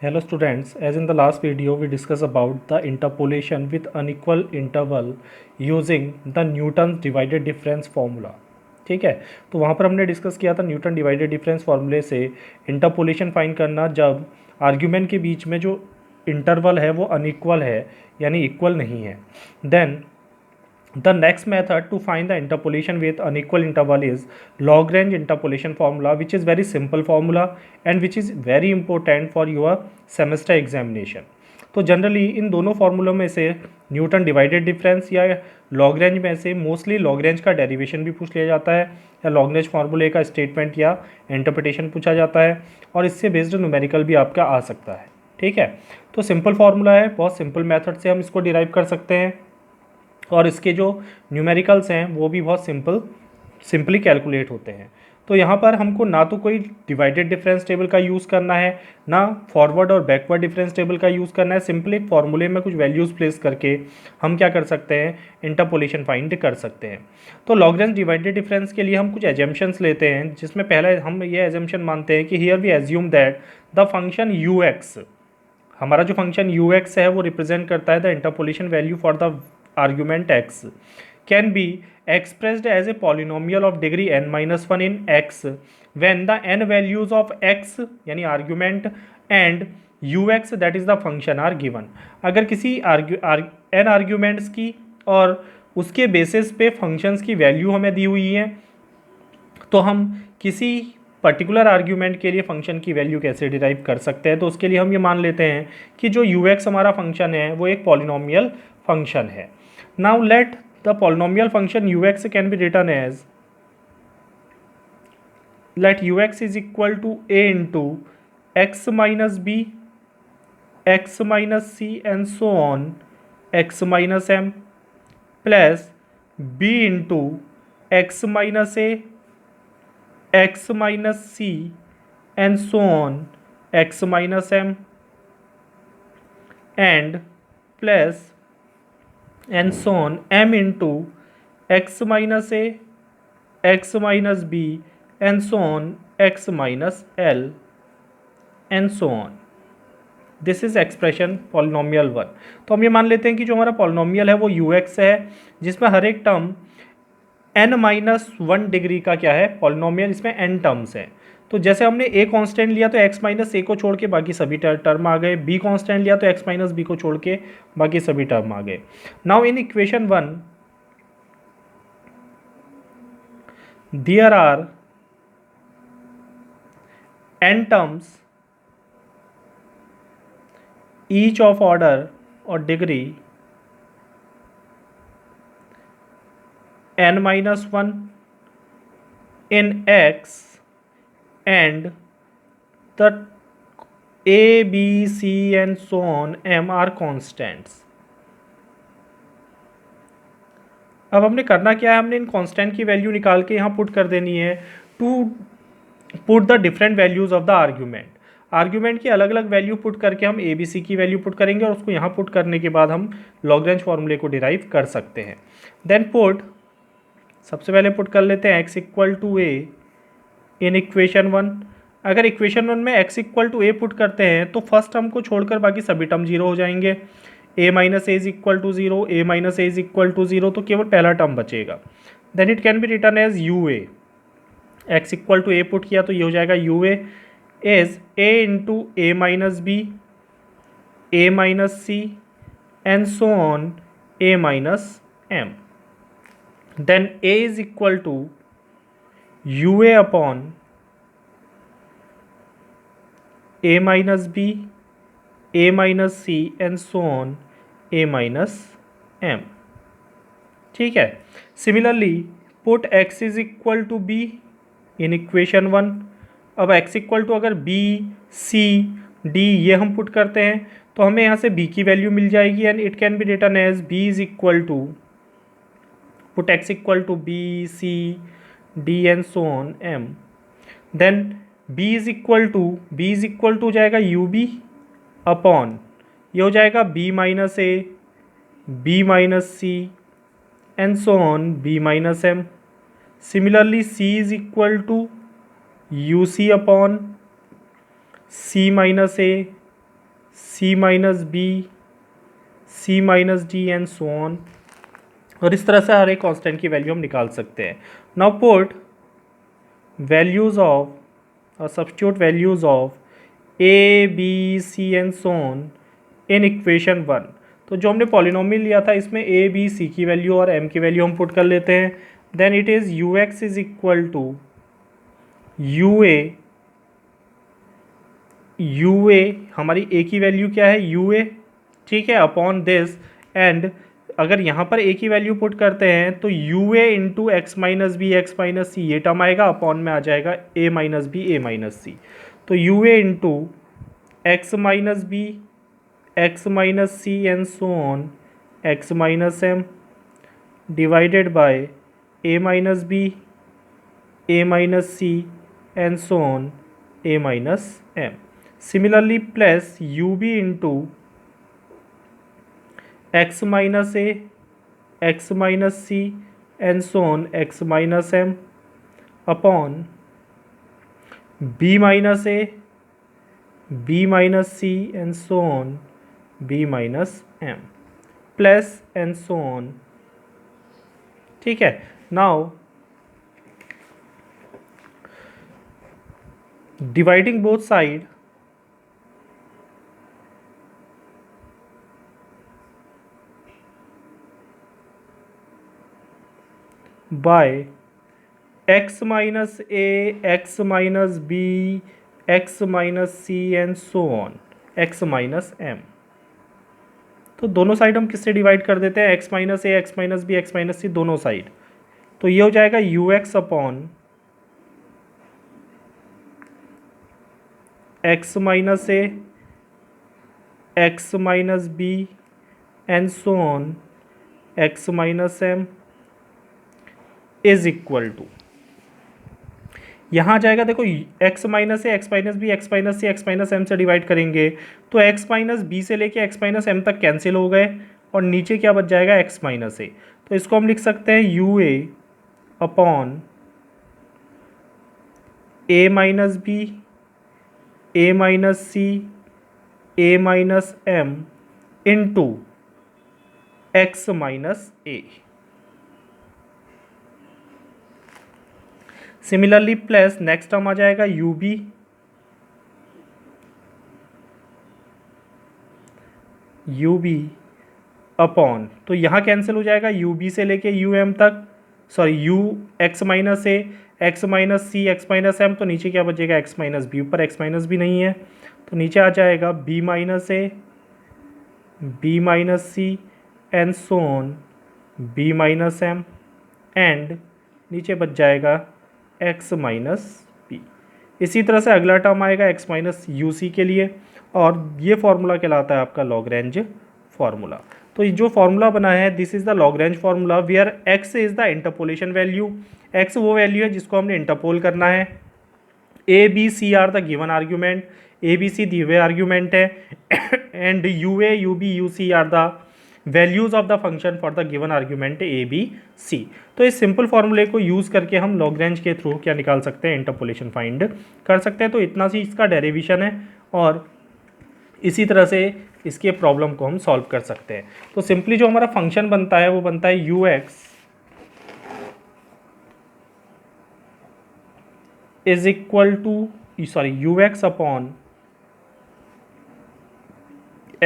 Hello students, as in the last video we discussed about the interpolation with unequal interval using the Newton's divided difference formula. ठीक है, तो वहाँ पर हमने discuss किया था न्यूटन डिवाइडेड डिफरेंस फार्मूले से इंटरपोलेशन फाइंड करना जब आर्ग्यूमेंट के बीच में जो इंटरवल है वो अनइक्वल है यानी इक्वल नहीं है. Then the next method to find the interpolation with unequal interval is Lagrange interpolation formula, which is very simple formula and which is very important for your semester examination. तो generally in दोनों फार्मूलों में से Newton divided difference या लॉगरेंज में से mostly लॉगरेंज का derivation भी पूछ लिया जाता है या लॉगरेंज फार्मूले का स्टेटमेंट या इंटरप्रिटेशन पूछा जाता है और इससे बेस्ड न्यूमेरिकल भी आपका आ सकता है. ठीक है, तो सिंपल फार्मूला है, बहुत सिंपल मेथड से हम इसको डिराइव कर सकते हैं और इसके जो न्यूमेरिकल्स हैं वो भी बहुत सिंपली कैलकुलेट होते हैं. तो यहाँ पर हमको ना तो कोई डिवाइडेड डिफरेंस टेबल का यूज़ करना है ना फॉरवर्ड और बैकवर्ड डिफरेंस टेबल का यूज़ करना है. सिंपली एक फॉर्मूले में कुछ वैल्यूज़ प्लेस करके हम क्या कर सकते हैं, इंटरपोलेशन फाइंड कर सकते हैं. तो लॉगरेंज डिवाइडेड डिफरेंस के लिए हम कुछ एजम्पशंस लेते हैं जिसमें पहले हम ये एजम्पशन मानते हैं कि here we assume that the function u x, हमारा जो फंक्शन यू एक्स है वो रिप्रेजेंट करता है the interpolation value for the argument x can be expressed as a polynomial of degree n minus 1 in x when the n values of x यानी argument and ux that is the function are given. अगर किसी n arguments की और उसके basis पे functions की value हमें दी हुई है तो हम किसी पर्टिकुलर आर्ग्यूमेंट के लिए फंक्शन की वैल्यू कैसे डिराइव कर सकते हैं. तो उसके लिए हम ये मान लेते हैं कि जो यू एक्स हमारा फंक्शन है वो एक पॉलिनोमियल फंक्शन है. Now let the polynomial function ux can be written as, let ux is equal to a into x minus b, x minus c and so on, x minus m plus b into x minus a, x minus c and so on, x minus m and plus and so on m into x minus a, x minus b and so on, x minus l and so on. This is expression polynomial one. तो हम ये मान लेते हैं कि जो हमारा polynomial है वो यू एक्स है जिसमें हर एक टर्म n माइनस 1 डिग्री का क्या है पॉलिनोमियल, इसमें n टर्म्स हैं. तो जैसे हमने a कांस्टेंट लिया तो x माइनस ए को छोड़ के बाकी सभी टर्म आ गए, b कांस्टेंट लिया तो x माइनस बी को छोड़ के बाकी सभी टर्म आ गए. Now in equation one there are n terms each of order or degree n minus 1 in x and the a b c and so on m are constants. अब हमने करना क्या है, हमने इन कांस्टेंट की वैल्यू निकाल के यहाँ पुट कर देनी है to put the different values of the argument. Argument की अलग अलग वैल्यू पुट करके हम ए बी सी की वैल्यू पुट करेंगे और उसको यहाँ पुट करने के बाद हम लॉगरेंज फॉर्मूले को डिराइव कर सकते हैं. देन पुट, सबसे पहले पुट कर लेते हैं x equal to a in equation one. अगर इक्वेशन वन में x equal to a put करते हैं तो फर्स्ट टर्म को छोड़कर बाकी सभी टर्म जीरो हो जाएंगे. a minus a is equal to zero, a minus a is equal to zero, तो केवल पहला टर्म बचेगा. Then it can be return as u a. x equal to a put किया तो ये हो जाएगा u a is a into a minus b, a minus c and so on, a minus m. Then a is equal to ua upon a minus b, a minus c and so on, a minus m. ठीक है. Similarly put x is equal to b in equation 1. अब x equal to अगर b c d ये हम put करते हैं तो हमें यहाँ से b की वैल्यू मिल जाएगी and it can be return as b is equal to put x equal to b c d and so on m. Then b is equal to जाएगा यू बी अपॉन, ये हो जाएगा b minus a, b minus c and so on, b minus m. Similarly c is equal to u c upon c minus a, c minus b, c minus d and so on. और इस तरह से हर एक constant की value हम निकाल सकते हैं। नाउ पुट वैल्यूज ऑफ और substitute values of a b c and so on in equation 1। तो जो हमने पॉलिनोमियल लिया था इसमें ए बी सी की वैल्यू और एम की वैल्यू हम पुट कर लेते हैं। Then it is u x is equal to u a हमारी ए की वैल्यू क्या है यू ए, ठीक है, अपॉन दिस। एंड अगर यहाँ पर ए की वैल्यू पुट करते हैं तो u a into x minus b x minus c ये टर्म आएगा, अपॉन में आ जाएगा a minus b a minus c. तो u a into x minus b x minus c and so on x minus m divided by a minus b a minus c and so on a minus m. Similarly plus u b into x minus a x minus c and so on x minus m upon b minus a b minus c and so on b minus m plus and so on, ठीक है। Now dividing both side by x minus a x minus b x minus c and so on x minus m। तो दोनों side हम किससे divide कर देते हैं, x minus a x minus b x minus c दोनों side. तो ये हो जाएगा u x upon x minus a x minus b and so on x minus m is equal to, यहाँ आ जाएगा देखो x minus a x minus b x minus c x minus m से divide करेंगे तो x minus b से लेके x minus m तक कैंसिल हो गए और नीचे क्या बच जाएगा x माइनस ए। तो इसको हम लिख सकते हैं u a upon a minus b a minus c a minus m into x minus a. Similarly plus next term आ जाएगा यू बी अपॉन, तो यहाँ कैंसिल हो जाएगा यू बी से लेके यू एम तक, sorry u x minus a x minus c x minus m. तो नीचे क्या बचेगा एक्स माइनस बी, ऊपर एक्स माइनस बी नहीं है तो नीचे आ जाएगा b minus a b minus c and so on b minus m and नीचे बच जाएगा x माइनस बी। इसी तरह से अगला टर्म आएगा x माइनस यू सी के लिए और ये फार्मूला कहलाता है आपका लॉगरेंज फार्मूला। तो ये जो फार्मूला बना है this is the Lagrange formula where x is the interpolation value. x वो वैल्यू है जिसको हमने इंटरपोल करना है। a b c are the given argument, a b c दिए हुए आर्ग्यूमेंट है and u a u b u c are the values of the function for the given argument a b c. तो इस simple फॉर्मूले को use करके हम लॉगरेंज के थ्रू क्या निकाल सकते हैं, इंटरपोलेशन फाइंड कर सकते हैं। तो इतना सी इसका डेरिवेशन है और इसी तरह से इसके प्रॉब्लम को हम सॉल्व कर सकते हैं। तो सिंपली जो हमारा फंक्शन बनता है वो बनता है u x is equal to sorry u x upon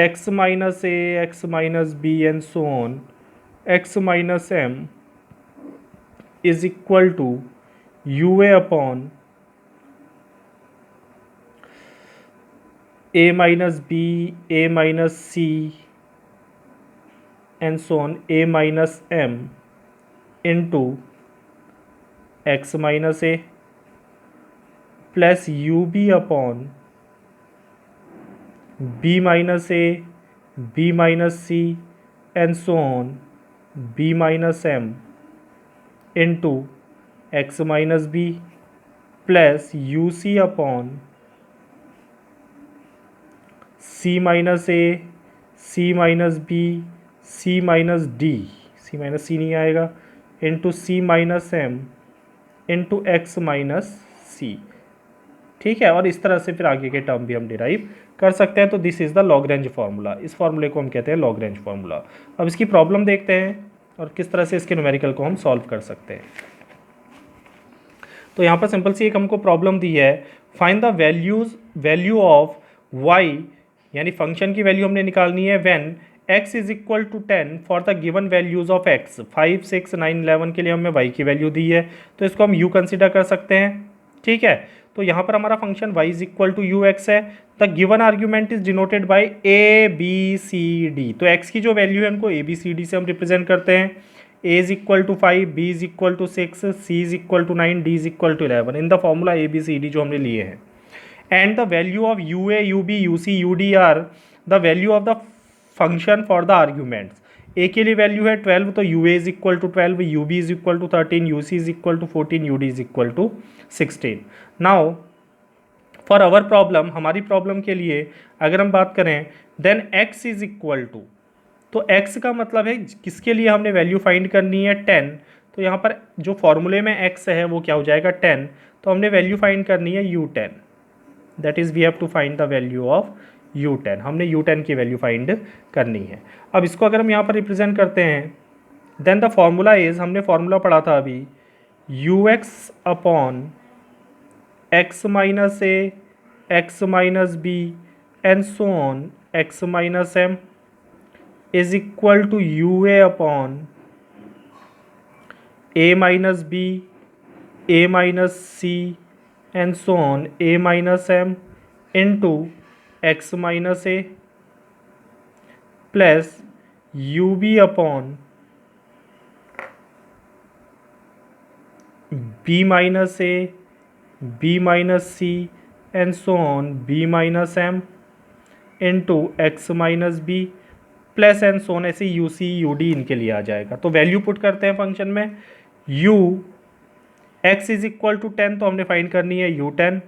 x minus a x minus b and so on x minus m is equal to ua upon a minus b a minus c and so on a minus m into x minus a plus ub upon b minus a b minus c and so on b minus m into x minus b plus uc upon c minus a c minus b c minus d, c minus c नहीं आएगा, into c minus m into x minus c। ठीक है, और इस तरह से फिर आगे के टर्म भी हम डिराइव कर सकते हैं। तो दिस इज़ द लॉग्रेंज फार्मूला, इस फार्मूले को हम कहते हैं लॉग्रेंज फार्मूला। अब इसकी प्रॉब्लम देखते हैं और किस तरह से इसके न्यूमेरिकल को हम सॉल्व कर सकते हैं। तो यहाँ पर सिंपल सी एक हमको प्रॉब्लम दी है, find the value of y, यानी फंक्शन की वैल्यू हमने निकालनी है when x is equal to 10 for the given values of x। 5, 6, 9, 11 के लिए हमें y की वैल्यू दी है, तो इसको हम u कंसिडर कर सकते हैं। ठीक है, तो यहाँ पर हमारा function y is equal to u x है। The given argument is denoted by a b c d। तो x की जो वैल्यू है उनको a b c d से हम रिप्रेजेंट करते हैं। a is equal to 5, b is equal to 6, c is equal to 9, d is equal to 11 in the formula a b c d जो हमने लिए हैं। And the value of u a u b u c u d are the value of the function for the arguments. a के लिए value है 12, तो u a is equal to 12, u b is equal to 13, u c is equal to 14, u d is equal to 16। Now for our problem, हमारी problem के लिए अगर हम बात करें then x is equal to, तो x का मतलब है किसके लिए हमने वैल्यू फाइंड करनी है 10। तो यहाँ पर जो फॉर्मूले में x है वो क्या हो जाएगा 10, तो हमने वैल्यू फाइंड करनी है u10, that is we have to find the value of u10। हमने u10 की वैल्यू फाइंड करनी है। अब इसको अगर हम यहाँ पर रिप्रेजेंट करते हैं देन द फॉर्मूला इज, हमने फॉर्मूला पढ़ा था अभी, ux upon x minus a, x minus b and so on x minus m is equal to u a upon a minus b, a minus c and so on a minus m into x minus a plus u b upon b minus a, b minus c and so on b minus m into x minus b plus and सोन, ऐसे you see U D इनके लिए आ जाएगा। तो value put करते हैं function में, u x is equal to 10, तो हमने फाइंड करनी है u10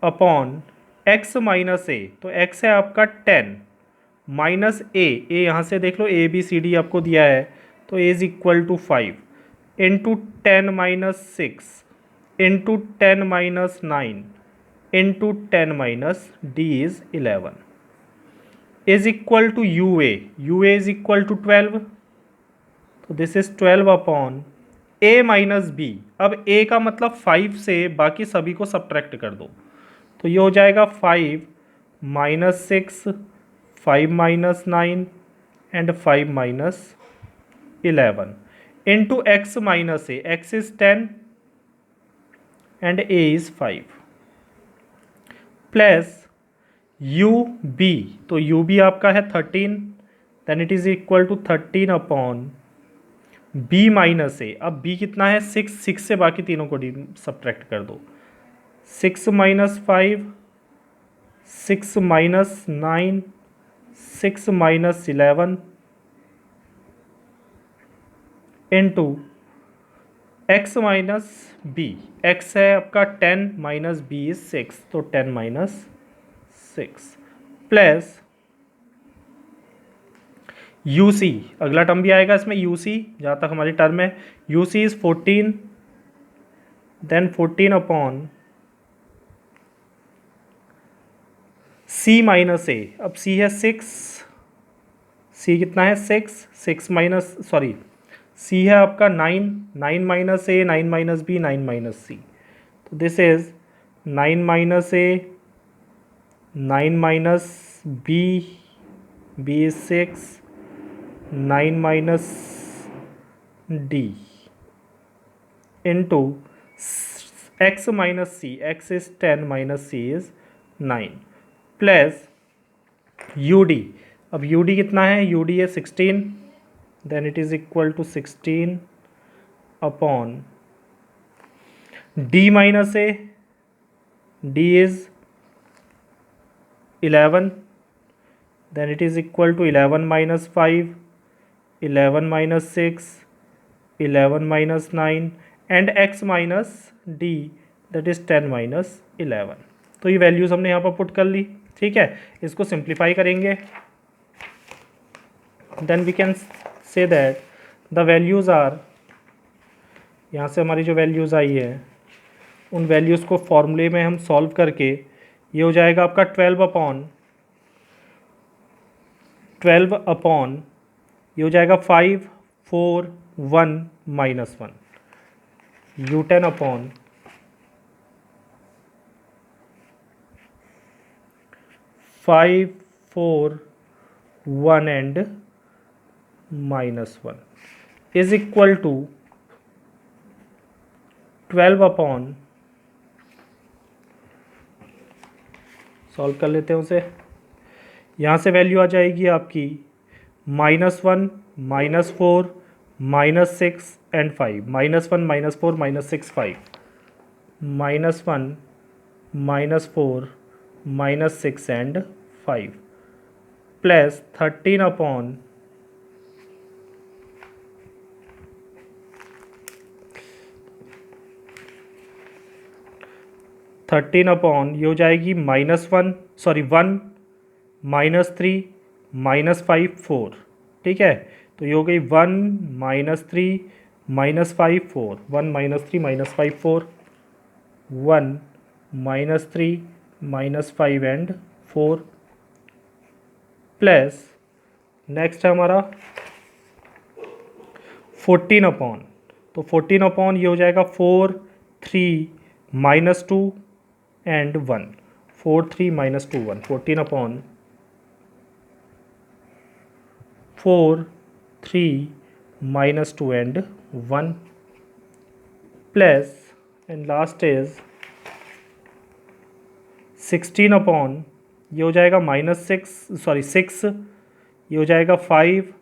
अपॉन x माइनस ए, तो x है आपका 10 माइनस ए यहाँ से देख लो a b c d आपको दिया है, तो a is equal to 5 into 10 minus 6 into 10 minus 9 into 10 minus d is 11 is equal to u a is equal to 12, तो this is 12 upon a minus b. अब a का मतलब 5 से बाकी सभी को सब्ट्रैक्ट कर दो, तो ये हो जाएगा 5 minus 6, 5 minus 9 and 5 minus 11 into x minus a, x is 10 and a is 5 plus u b, तो यू बी आपका है 13, then it is equal to 13 upon b minus a. अब बी कितना है 6, 6 से बाकी तीनों को सब्ट्रैक्ट कर दो, 6 minus 5, 6 minus 9, 6 minus 11 into x minus b, x है आपका 10 माइनस बी इज 6, तो 10 माइनस 6 प्लस यू सी, अगला टर्म भी आएगा इसमें यू सी, जहाँ तक हमारी टर्म है u c is 14, then 14 upon c minus a. अब सी है 6, सी कितना है 6, 6 माइनस सॉरी सी है आपका 9, 9 minus a, 9 minus b, 9 minus c, तो this is 9 minus a, 9 minus b, b is 6, 9 minus d into x minus c, x is 10 minus c is 9 plus u d. अब u d कितना है, u d है 16, then it is equal to 16 upon d minus a, d is 11, then it is equal to 11 minus 5, 11 minus 6, 11 minus 9 and x minus d, that is 10 minus 11। तो ये values हमने यहाँ पर put कर ली। ठीक है, इसको सिंप्लीफाई करेंगे, then we can say that the values are, यहाँ से हमारी जो वैल्यूज़ आई है उन वैल्यूज़ को फॉर्मूले में हम सॉल्व करके ये हो जाएगा आपका 12 अपॉन ये हो जाएगा 5 4 1 -1 U10 अपॉन 5 4 1 एंड -1 is equal to 12 upon, solve कर लेते हैं उसे। यहाँ से वैल्यू आ जाएगी आपकी -1 -4 -6 and 5 -1 -4 -6 5 -1 -4 -6 and 5 plus 13 upon 13 upon ये हो जाएगी -1 -1 -3 -5 4, ठीक है। तो ये हो गई 1 -3 -5 4 1 -3 -5 4 1 -3 -5 एंड 4 प्लस नेक्स्ट है हमारा 14 अपॉन, तो 14 अपॉन ये हो जाएगा 4 3 -2 and 1 4 3 -2 1 14 upon 4 3 -2 and 1 plus and last is 16 upon ये हो जाएगा -6 ये हो जाएगा 5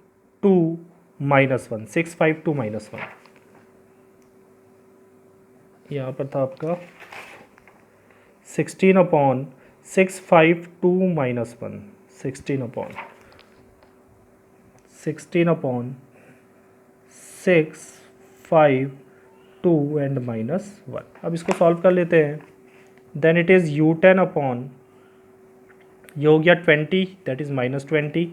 2 -1 6 5 2 -1, यहाँ पर था आपका 16 अपॉन 6 5 2 -1 16 अपॉन 6 5 2 एंड -1। अब इसको सॉल्व कर लेते हैं। Then it is U10 upon ये हो गया 20 that is -20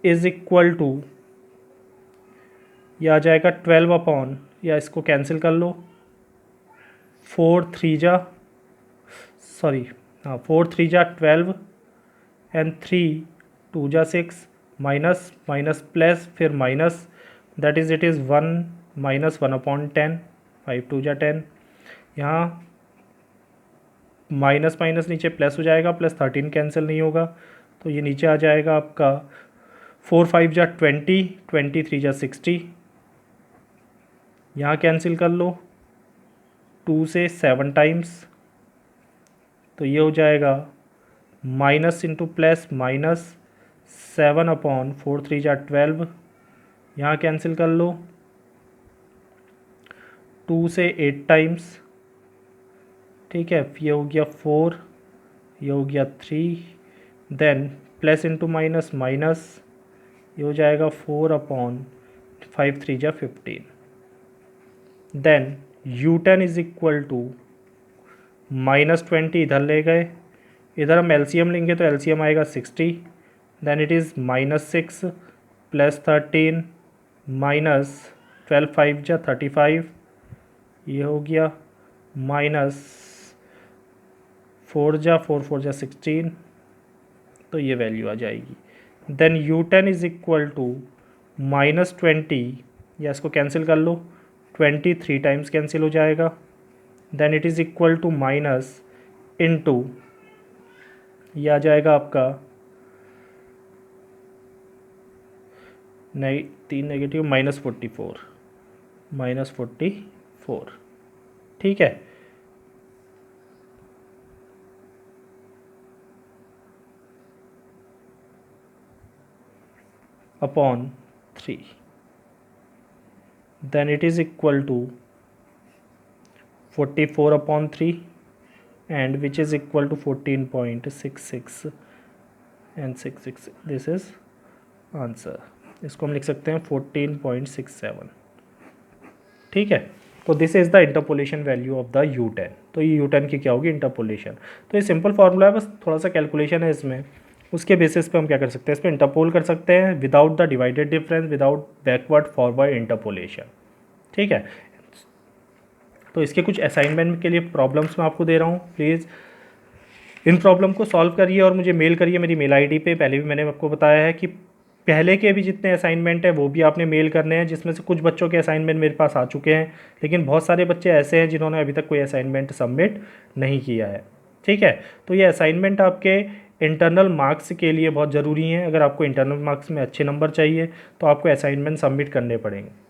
is equal to ये आ जाएगा 12 अपॉन, या इसको कैंसिल कर लो 4 3 जा 12 एंड 3 2 जा 6 माइनस माइनस प्लस फिर minus that is it is 1 -1 upon 10 5 2 जा 10, यहाँ माइनस माइनस नीचे प्लस हो जाएगा प्लस 13 कैंसिल नहीं होगा तो ये नीचे आ जाएगा आपका 4 5 जा 20 23 जा 60, यहाँ कैंसिल कर लो 2 से 7 टाइम्स तो ये हो जाएगा minus into plus minus 7 upon 4 3 जा 12, यहाँ कैंसिल कर लो 2 से 8 टाइम्स, ठीक है। ये हो गया 4 ये हो गया 3 then plus into minus minus ये हो जाएगा 4 अपॉन 5 3 जा 15, then U10 is equal to -20 इधर ले गए, इधर हम LCM लेंगे तो LCM आएगा 60, then it is -6 plus 13 minus 12 5 जा 35, ये हो गया माइनस 4 जा 16, तो ये वैल्यू आ जाएगी। Then U10 is equal to -20 या इसको कैंसिल कर लो 23 टाइम्स कैंसिल हो जाएगा, then it is equal to minus into ये आ जाएगा आपका 3 नेगेटिव -44 ठीक है। Upon 3 then it is equal to 44 upon 3 and which is equal to 14.66 and 66, this is answer। इसको हम लिख सकते हैं 14.67, ठीक है। तो this is the interpolation value of the U10। तो ये U10 की क्या होगी इंटरपोलेशन। तो ये सिंपल फार्मूला है, बस थोड़ा सा कैलकुलेशन है इसमें, उसके बेसिस पे हम क्या कर सकते हैं, इस पर इंटरपोल कर सकते हैं without the divided difference, without backward forward interpolation, ठीक है। तो इसके कुछ असाइनमेंट के लिए प्रॉब्लम्स मैं आपको दे रहा हूँ, प्लीज़ इन प्रॉब्लम को सॉल्व करिए और मुझे मेल करिए मेरी मेल आईडी पे। पहले भी मैंने आपको बताया है कि पहले के भी जितने असाइनमेंट है वो भी आपने मेल करने हैं, जिसमें से कुछ बच्चों के असाइनमेंट मेरे पास आ चुके हैं, लेकिन बहुत सारे बच्चे ऐसे हैं जिन्होंने अभी तक कोई असाइनमेंट सबमिट नहीं किया है। ठीक है, तो ये असाइनमेंट आपके इंटरनल मार्क्स के लिए बहुत ज़रूरी हैं। अगर आपको इंटरनल मार्क्स में अच्छे नंबर चाहिए तो आपको असाइनमेंट सबमिट करने पड़ेंगे।